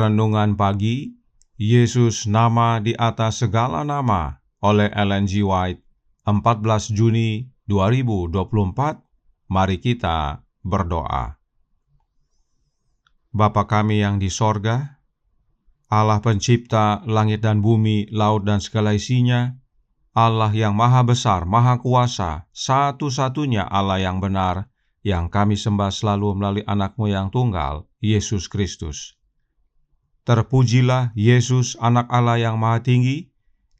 Renungan Pagi, Yesus Nama di Atas Segala Nama oleh Ellen G. White, 14 Juni 2024. Mari kita berdoa. Bapa kami yang di sorga, Allah pencipta langit dan bumi, laut dan segala isinya, Allah yang maha besar, maha kuasa, satu-satunya Allah yang benar, yang kami sembah selalu melalui anak-Mu yang tunggal, Yesus Kristus. Terpujilah Yesus, anak Allah yang maha tinggi,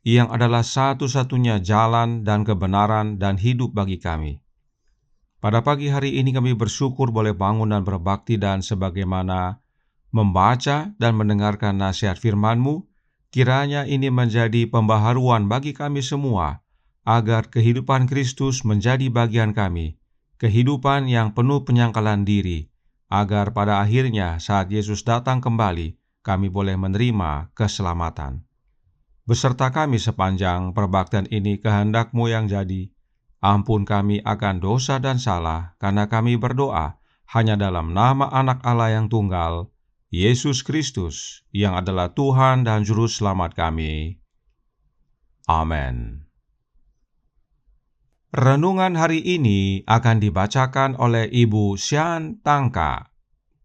yang adalah satu-satunya jalan dan kebenaran dan hidup bagi kami. Pada pagi hari ini kami bersyukur boleh bangun dan berbakti, dan sebagaimana membaca dan mendengarkan nasihat firman-Mu, kiranya ini menjadi pembaharuan bagi kami semua, agar kehidupan Kristus menjadi bagian kami, kehidupan yang penuh penyangkalan diri, agar pada akhirnya saat Yesus datang kembali, kami boleh menerima keselamatan. Beserta kami sepanjang perbaktian ini, kehendak-Mu yang jadi. Ampun kami akan dosa dan salah, karena kami berdoa hanya dalam nama Anak Allah yang tunggal, Yesus Kristus, yang adalah Tuhan dan Juru Selamat kami. Amin. Renungan hari ini akan dibacakan oleh Ibu Sian Tangka.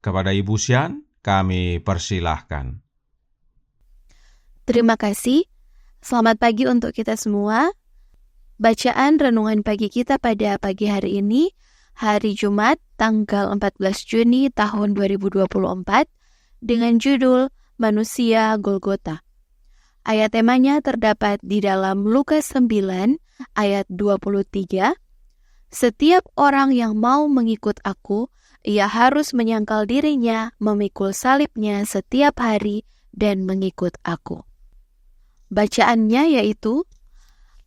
Kepada Ibu Sian, kami persilahkan. Terima kasih. Selamat pagi untuk kita semua. Bacaan renungan pagi kita pada pagi hari ini, hari Jumat, tanggal 14 Juni tahun 2024, dengan judul Manusia Golgota. Ayat temanya terdapat di dalam Lukas 9 ayat 23. Setiap orang yang mau mengikut aku, ia harus menyangkal dirinya, memikul salibnya setiap hari, dan mengikut aku. Bacaannya yaitu,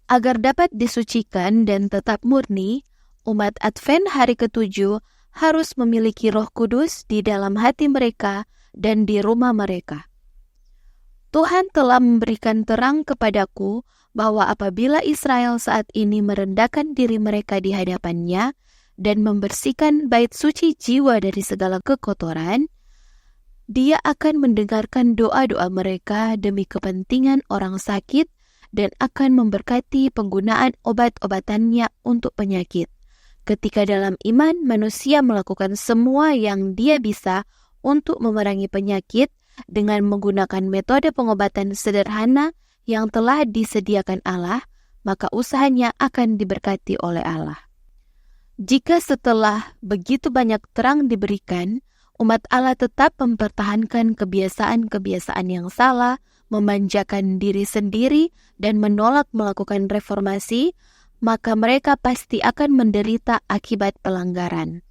agar dapat disucikan dan tetap murni, umat Advent hari ke-7 harus memiliki Roh Kudus di dalam hati mereka dan di rumah mereka. Tuhan telah memberikan terang kepadaku bahwa apabila Israel saat ini merendahkan diri mereka di hadapan-Nya dan membersihkan bait suci jiwa dari segala kekotoran, Dia akan mendengarkan doa-doa mereka demi kepentingan orang sakit dan akan memberkati penggunaan obat-obatannya untuk penyakit. Ketika dalam iman manusia melakukan semua yang dia bisa untuk memerangi penyakit dengan menggunakan metode pengobatan sederhana yang telah disediakan Allah, maka usahanya akan diberkati oleh Allah. Jika setelah begitu banyak terang diberikan, umat Allah tetap mempertahankan kebiasaan-kebiasaan yang salah, memanjakan diri sendiri, dan menolak melakukan reformasi, maka mereka pasti akan menderita akibat pelanggaran.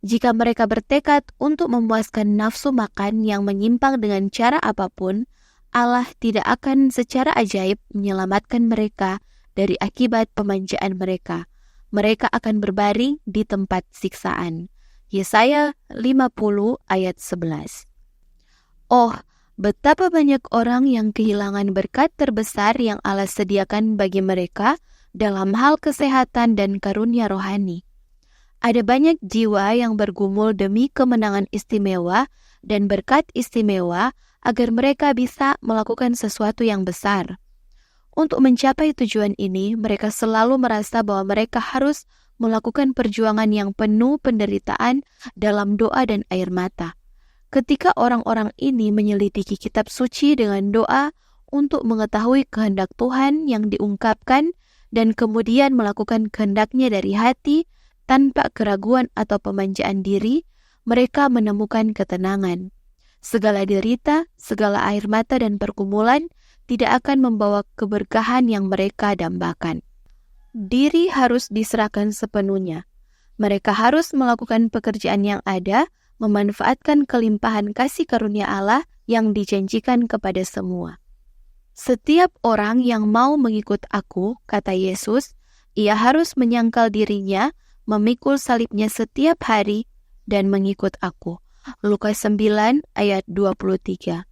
Jika mereka bertekad untuk memuaskan nafsu makan yang menyimpang dengan cara apapun, Allah tidak akan secara ajaib menyelamatkan mereka dari akibat pemanjaan mereka. Mereka akan berbaring di tempat siksaan. Yesaya 50 ayat 11. Oh, betapa banyak orang yang kehilangan berkat terbesar yang Allah sediakan bagi mereka dalam hal kesehatan dan karunia rohani. Ada banyak jiwa yang bergumul demi kemenangan istimewa dan berkat istimewa agar mereka bisa melakukan sesuatu yang besar. Untuk mencapai tujuan ini, mereka selalu merasa bahwa mereka harus melakukan perjuangan yang penuh penderitaan dalam doa dan air mata. Ketika orang-orang ini menyelidiki kitab suci dengan doa untuk mengetahui kehendak Tuhan yang diungkapkan dan kemudian melakukan kehendaknya dari hati tanpa keraguan atau pemanjaan diri, mereka menemukan ketenangan. Segala derita, segala air mata dan pergumulan tidak akan membawa keberkahan yang mereka dambakan. Diri harus diserahkan sepenuhnya. Mereka harus melakukan pekerjaan yang ada, memanfaatkan kelimpahan kasih karunia Allah yang dijanjikan kepada semua. Setiap orang yang mau mengikut aku, kata Yesus, ia harus menyangkal dirinya, memikul salibnya setiap hari, dan mengikut aku. Lukas 9 ayat 23.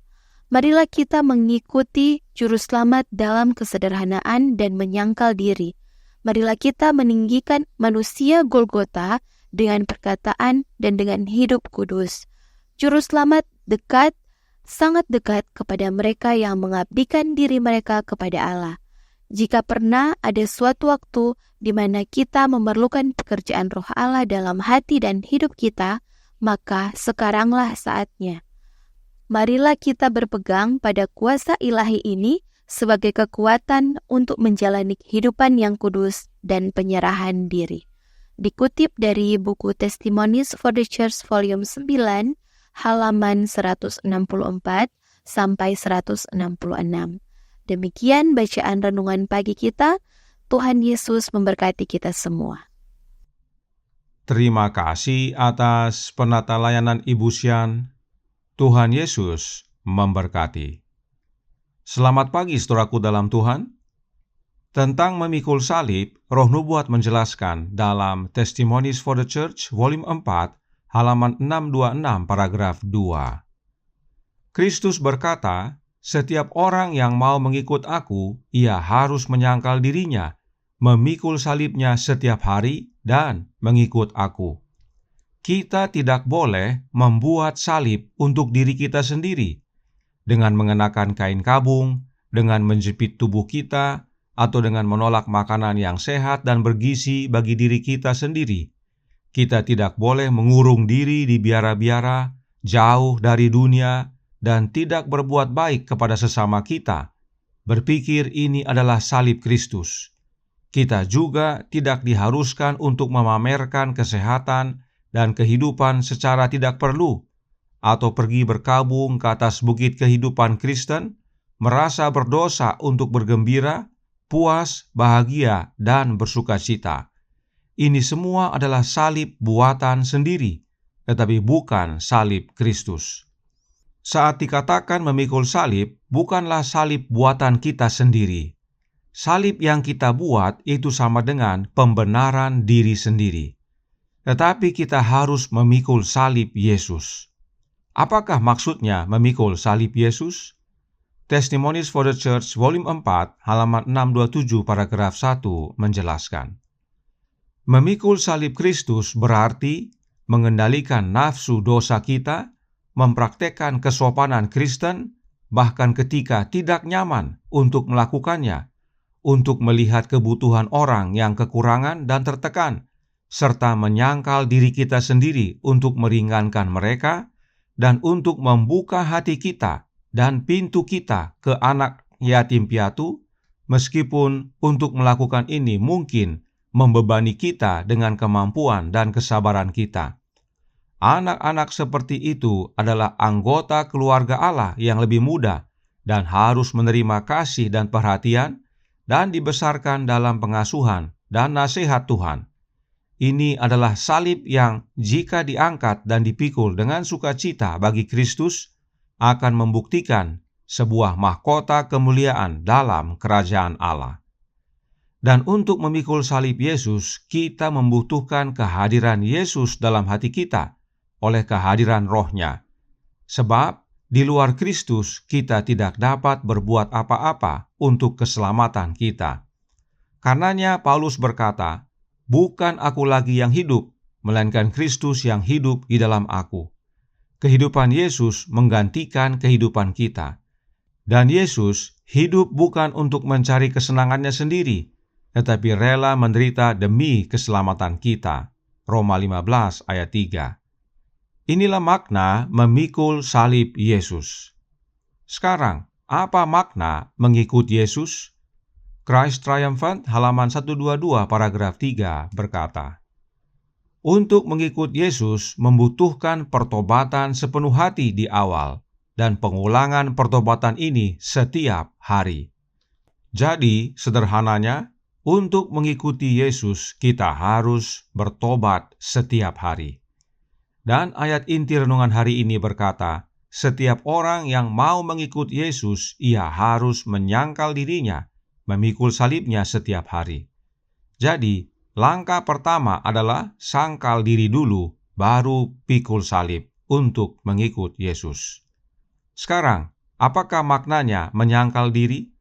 Marilah kita mengikuti Juru Selamat dalam kesederhanaan dan menyangkal diri. Marilah kita meninggikan manusia Golgota dengan perkataan dan dengan hidup kudus. Juru Selamat dekat sangat dekat kepada mereka yang mengabdikan diri mereka kepada Allah. Jika pernah ada suatu waktu di mana kita memerlukan pekerjaan Roh Allah dalam hati dan hidup kita, maka sekaranglah saatnya. Marilah kita berpegang pada kuasa ilahi ini sebagai kekuatan untuk menjalani kehidupan yang kudus dan penyerahan diri. Dikutip dari buku Testimonies for the Church volume 9, halaman 164 sampai 166. Demikian bacaan renungan pagi kita. Tuhan Yesus memberkati kita semua. Terima kasih atas penata layanan Ibu Sian. Tuhan Yesus memberkati. Selamat pagi saudaraku dalam Tuhan. Tentang memikul salib, Roh Nubuat menjelaskan dalam Testimonies for the Church volume 4, halaman 626 paragraf 2. Kristus berkata, "Setiap orang yang mau mengikut aku, ia harus menyangkal dirinya, memikul salibnya setiap hari dan mengikut aku." Kita tidak boleh membuat salib untuk diri kita sendiri, dengan mengenakan kain kabung, dengan menjepit tubuh kita, atau dengan menolak makanan yang sehat dan bergizi bagi diri kita sendiri. Kita tidak boleh mengurung diri di biara-biara, jauh dari dunia, dan tidak berbuat baik kepada sesama kita. Berpikir ini adalah salib Kristus. Kita juga tidak diharuskan untuk memamerkan kesehatan dan kehidupan secara tidak perlu, atau pergi berkabung ke atas bukit kehidupan Kristen, merasa berdosa untuk bergembira, puas, bahagia, dan bersukacita. Ini semua adalah salib buatan sendiri, tetapi bukan salib Kristus. Saat dikatakan memikul salib, bukanlah salib buatan kita sendiri. Salib yang kita buat itu sama dengan pembenaran diri sendiri. Tetapi kita harus memikul salib Yesus. Apakah maksudnya memikul salib Yesus? Testimonies for the Church volume 4, halaman 627 paragraf 1 menjelaskan. Memikul salib Kristus berarti mengendalikan nafsu dosa kita, mempraktekkan kesopanan Kristen, bahkan ketika tidak nyaman untuk melakukannya, untuk melihat kebutuhan orang yang kekurangan dan tertekan, serta menyangkal diri kita sendiri untuk meringankan mereka, dan untuk membuka hati kita dan pintu kita ke anak yatim piatu, meskipun untuk melakukan ini mungkin membebani kita dengan kemampuan dan kesabaran kita. Anak-anak seperti itu adalah anggota keluarga Allah yang lebih muda dan harus menerima kasih dan perhatian dan dibesarkan dalam pengasuhan dan nasihat Tuhan. Ini adalah salib yang jika diangkat dan dipikul dengan sukacita bagi Kristus akan membuktikan sebuah mahkota kemuliaan dalam kerajaan Allah. Dan untuk memikul salib Yesus, kita membutuhkan kehadiran Yesus dalam hati kita oleh kehadiran Roh-Nya. Sebab di luar Kristus kita tidak dapat berbuat apa-apa untuk keselamatan kita. Karenanya Paulus berkata, "Bukan aku lagi yang hidup, melainkan Kristus yang hidup di dalam aku." Kehidupan Yesus menggantikan kehidupan kita. Dan Yesus hidup bukan untuk mencari kesenangannya sendiri, tetapi rela menderita demi keselamatan kita. Roma 15 ayat 3. Inilah makna memikul salib Yesus. Sekarang, apa makna mengikut Yesus? Christ Triumphant halaman 122 paragraf 3 berkata, "Untuk mengikut Yesus membutuhkan pertobatan sepenuh hati di awal dan pengulangan pertobatan ini setiap hari." Jadi, sederhananya, untuk mengikuti Yesus kita harus bertobat setiap hari. Dan ayat inti renungan hari ini berkata, setiap orang yang mau mengikut Yesus, ia harus menyangkal dirinya, memikul salibnya setiap hari. Jadi, langkah pertama adalah sangkal diri dulu, baru pikul salib untuk mengikut Yesus. Sekarang, apakah maknanya menyangkal diri?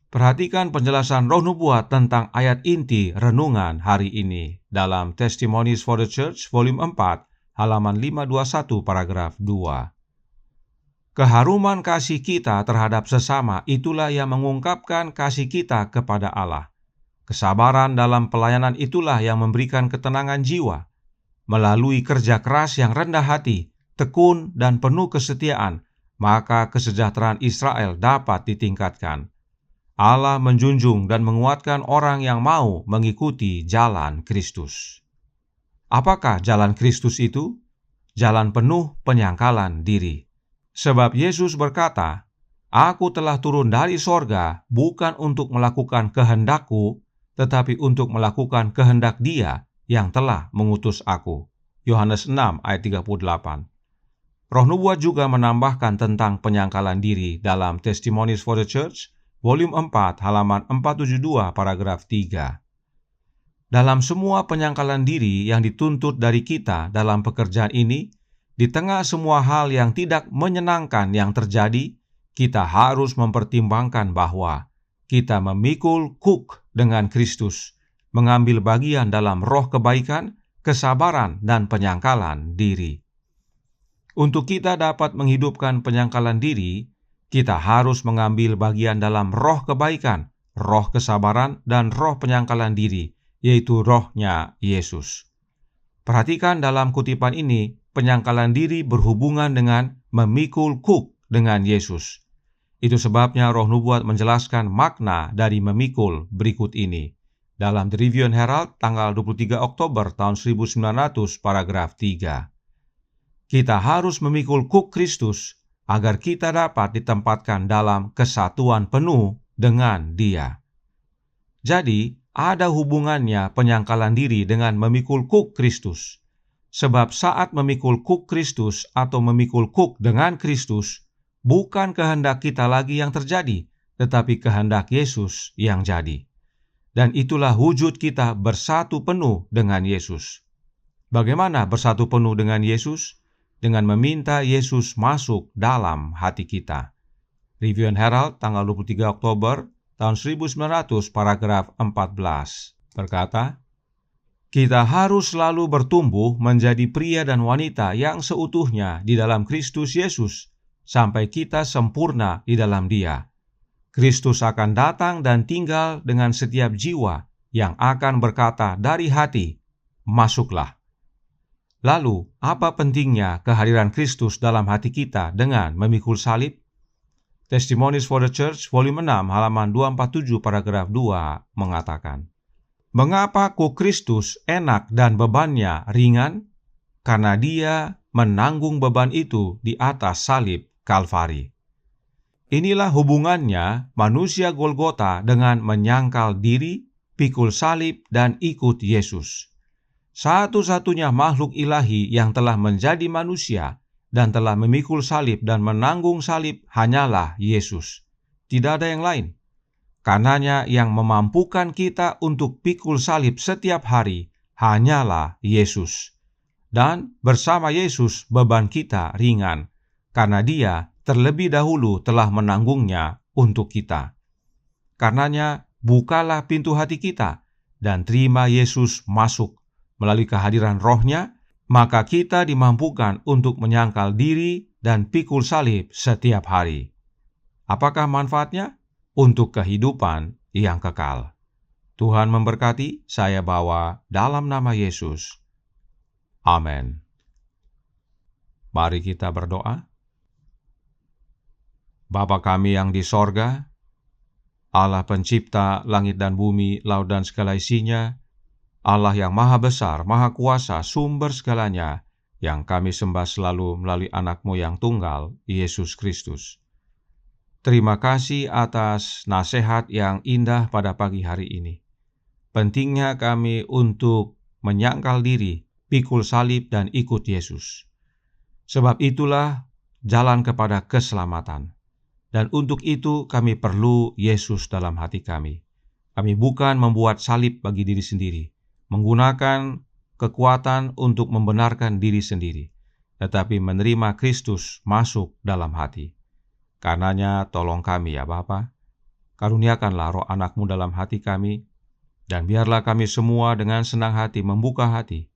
Perhatikan penjelasan Roh Nubuat tentang ayat inti renungan hari ini dalam Testimonies for the Church volume 4, halaman 521 paragraf 2. Keharuman kasih kita terhadap sesama itulah yang mengungkapkan kasih kita kepada Allah. Kesabaran dalam pelayanan itulah yang memberikan ketenangan jiwa. Melalui kerja keras yang rendah hati, tekun dan penuh kesetiaan, maka kesejahteraan Israel dapat ditingkatkan. Allah menjunjung dan menguatkan orang yang mau mengikuti jalan Kristus. Apakah jalan Kristus itu? Jalan penuh penyangkalan diri. Sebab Yesus berkata, "Aku telah turun dari sorga bukan untuk melakukan kehendakku, tetapi untuk melakukan kehendak Dia yang telah mengutus aku." Yohanes 6 ayat 38. Roh Nubuat juga menambahkan tentang penyangkalan diri dalam Testimonies for the Church, volume 4, halaman 472, paragraf 3. Dalam semua penyangkalan diri yang dituntut dari kita dalam pekerjaan ini, di tengah semua hal yang tidak menyenangkan yang terjadi, kita harus mempertimbangkan bahwa kita memikul kuk dengan Kristus, mengambil bagian dalam roh kebaikan, kesabaran, dan penyangkalan diri. Untuk kita dapat menghidupkan penyangkalan diri, kita harus mengambil bagian dalam roh kebaikan, roh kesabaran, dan roh penyangkalan diri, yaitu rohnya Yesus. Perhatikan dalam kutipan ini, penyangkalan diri berhubungan dengan memikul kuk dengan Yesus. Itu sebabnya Roh Nubuat menjelaskan makna dari memikul berikut ini. Dalam The Review and Herald, tanggal 23 Oktober tahun 1900, paragraf 3. Kita harus memikul kuk Kristus agar kita dapat ditempatkan dalam kesatuan penuh dengan Dia. Jadi, ada hubungannya penyangkalan diri dengan memikul kuk Kristus. Sebab saat memikul kuk Kristus atau memikul kuk dengan Kristus, bukan kehendak kita lagi yang terjadi, tetapi kehendak Yesus yang jadi. Dan itulah wujud kita bersatu penuh dengan Yesus. Bagaimana bersatu penuh dengan Yesus? Dengan meminta Yesus masuk dalam hati kita. Review and Herald, tanggal 23 Oktober tahun 1900, paragraf 14, berkata, "Kita harus selalu bertumbuh menjadi pria dan wanita yang seutuhnya di dalam Kristus Yesus, sampai kita sempurna di dalam Dia. Kristus akan datang dan tinggal dengan setiap jiwa yang akan berkata dari hati, 'Masuklah.'" Lalu, apa pentingnya kehadiran Kristus dalam hati kita dengan memikul salib? Testimonies for the Church, volume 6, halaman 247, paragraf 2, mengatakan, "Mengapa kuk Kristus enak dan bebannya ringan? Karena Dia menanggung beban itu di atas salib Kalvari." Inilah hubungannya manusia Golgota dengan menyangkal diri, pikul salib, dan ikut Yesus. Satu-satunya makhluk ilahi yang telah menjadi manusia dan telah memikul salib dan menanggung salib hanyalah Yesus. Tidak ada yang lain. Karenanya yang memampukan kita untuk pikul salib setiap hari hanyalah Yesus. Dan bersama Yesus beban kita ringan, karena Dia terlebih dahulu telah menanggungnya untuk kita. Karenanya bukalah pintu hati kita dan terima Yesus masuk. Melalui kehadiran Roh-Nya, maka kita dimampukan untuk menyangkal diri dan pikul salib setiap hari. Apakah manfaatnya? Untuk kehidupan yang kekal. Tuhan memberkati, saya bawa dalam nama Yesus. Amin. Mari kita berdoa. Bapa kami yang di sorga, Allah pencipta langit dan bumi, laut dan segala isinya, Allah yang maha besar, maha kuasa, sumber segalanya, yang kami sembah selalu melalui anak-Mu yang tunggal, Yesus Kristus. Terima kasih atas nasihat yang indah pada pagi hari ini. Pentingnya kami untuk menyangkal diri, pikul salib, dan ikut Yesus. Sebab itulah jalan kepada keselamatan. Dan untuk itu kami perlu Yesus dalam hati kami. Kami bukan membuat salib bagi diri sendiri, menggunakan kekuatan untuk membenarkan diri sendiri, tetapi menerima Kristus masuk dalam hati. Karenanya tolong kami ya Bapa, karuniakanlah roh anak-Mu dalam hati kami, dan biarlah kami semua dengan senang hati membuka hati,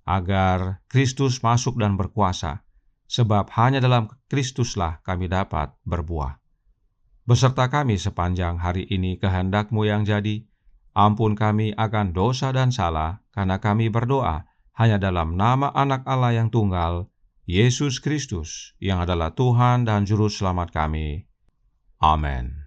agar Kristus masuk dan berkuasa, sebab hanya dalam Kristuslah kami dapat berbuah. Beserta kami sepanjang hari ini kehendak-Mu yang jadi, ampun kami akan dosa dan salah, karena kami berdoa hanya dalam nama Anak Allah yang tunggal, Yesus Kristus, yang adalah Tuhan dan Juru Selamat kami. Amin.